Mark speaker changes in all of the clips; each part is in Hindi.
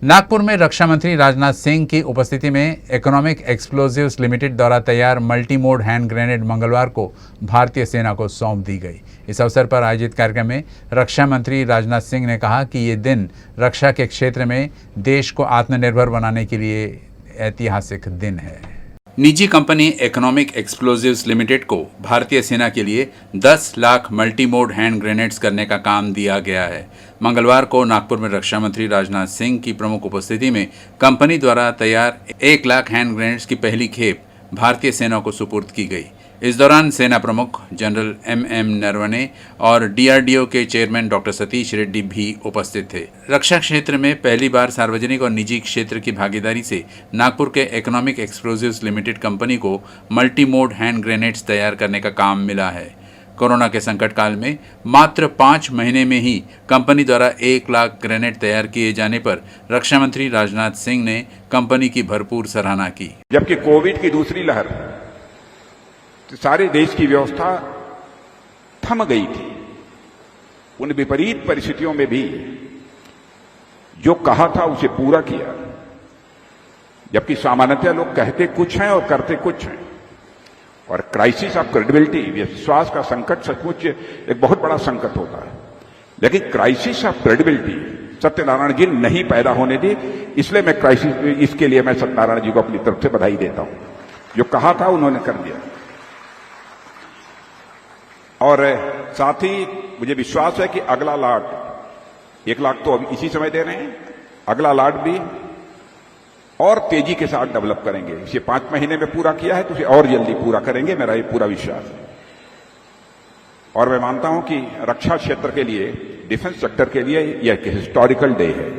Speaker 1: नागपुर में रक्षा मंत्री राजनाथ सिंह की उपस्थिति में इकोनॉमिक एक्सप्लोजिव्स लिमिटेड द्वारा तैयार मल्टी मोड हैंड ग्रेनेड मंगलवार को भारतीय सेना को सौंप दी गई। इस अवसर पर आयोजित कार्यक्रम में रक्षा मंत्री राजनाथ सिंह ने कहा कि ये दिन रक्षा के क्षेत्र में देश को आत्मनिर्भर बनाने के लिए ऐतिहासिक दिन है। निजी कंपनी इकोनॉमिक एक्सप्लोजिव्स लिमिटेड को भारतीय सेना के लिए 10 lakh multi mode hand grenades करने का काम दिया गया है। मंगलवार को नागपुर में रक्षा मंत्री राजनाथ सिंह की प्रमुख उपस्थिति में कंपनी द्वारा तैयार 1 लाख हैंड ग्रेनेड्स की पहली खेप भारतीय सेना को सुपुर्द की गई। इस दौरान सेना प्रमुख जनरल एम नरवणे और डीआरडीओ के चेयरमैन डॉक्टर सतीश रेड्डी भी उपस्थित थे। रक्षा क्षेत्र में पहली बार सार्वजनिक और निजी क्षेत्र की भागीदारी से नागपुर के इकोनॉमिक एक्सप्लोजिव्स लिमिटेड कंपनी को मल्टी मोड हैंड ग्रेनेड्स तैयार करने का काम मिला है। कोरोना के संकट काल में मात्र 5 महीने में ही कंपनी द्वारा 1 लाख ग्रेनेड तैयार किए जाने पर रक्षा मंत्री राजनाथ सिंह ने कंपनी की भरपूर सराहना की।
Speaker 2: जबकि कोविड की दूसरी लहर तो सारे देश की व्यवस्था थम गई थी, उन विपरीत परिस्थितियों में भी जो कहा था उसे पूरा किया। जबकि सामान्यतः लोग कहते कुछ हैं और करते कुछ हैं, और क्राइसिस ऑफ क्रेडिबिलिटी, विश्वास का संकट सचमुच एक बहुत बड़ा संकट होता है। लेकिन क्राइसिस ऑफ क्रेडिबिलिटी सत्यनारायण जी नहीं पैदा होने दी, इसलिए मैं इसके लिए मैं सत्यनारायण जी को अपनी तरफ से बधाई देता हूं। जो कहा था उन्होंने कर दिया, और साथ ही मुझे विश्वास है कि अगला लाट 1 लाख तो अभी इसी समय दे रहे हैं, अगला लाट भी और तेजी के साथ डेवलप करेंगे। इसे 5 महीने में पूरा किया है तो इसे और जल्दी पूरा करेंगे, मेरा ये पूरा विश्वास है। और मैं मानता हूं कि रक्षा क्षेत्र के लिए, डिफेंस सेक्टर के लिए यह एक हिस्टोरिकल डे है,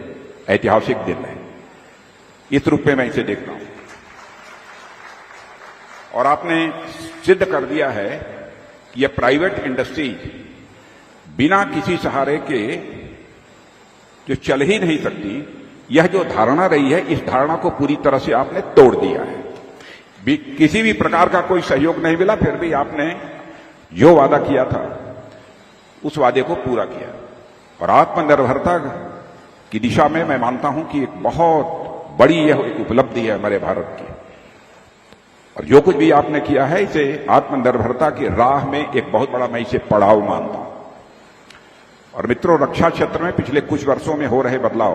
Speaker 2: ऐतिहासिक दिन है। इस रूप में मैं इसे देखता हूं, और आपने सिद्ध कर दिया है कि यह प्राइवेट इंडस्ट्री बिना किसी सहारे के जो चल ही नहीं सकती, यह जो धारणा रही है, इस धारणा को पूरी तरह से आपने तोड़ दिया है। किसी भी प्रकार का कोई सहयोग नहीं मिला, फिर भी आपने जो वादा किया था उस वादे को पूरा किया। और आत्मनिर्भरता की दिशा में मैं मानता हूं कि एक बहुत बड़ी यह एक उपलब्धि है हमारे भारत की, और जो कुछ भी आपने किया है इसे आत्मनिर्भरता की राह में एक बहुत बड़ा मैं इसे पड़ाव मानता हूं। और मित्रों, रक्षा क्षेत्र में पिछले कुछ वर्षों में हो रहे बदलाव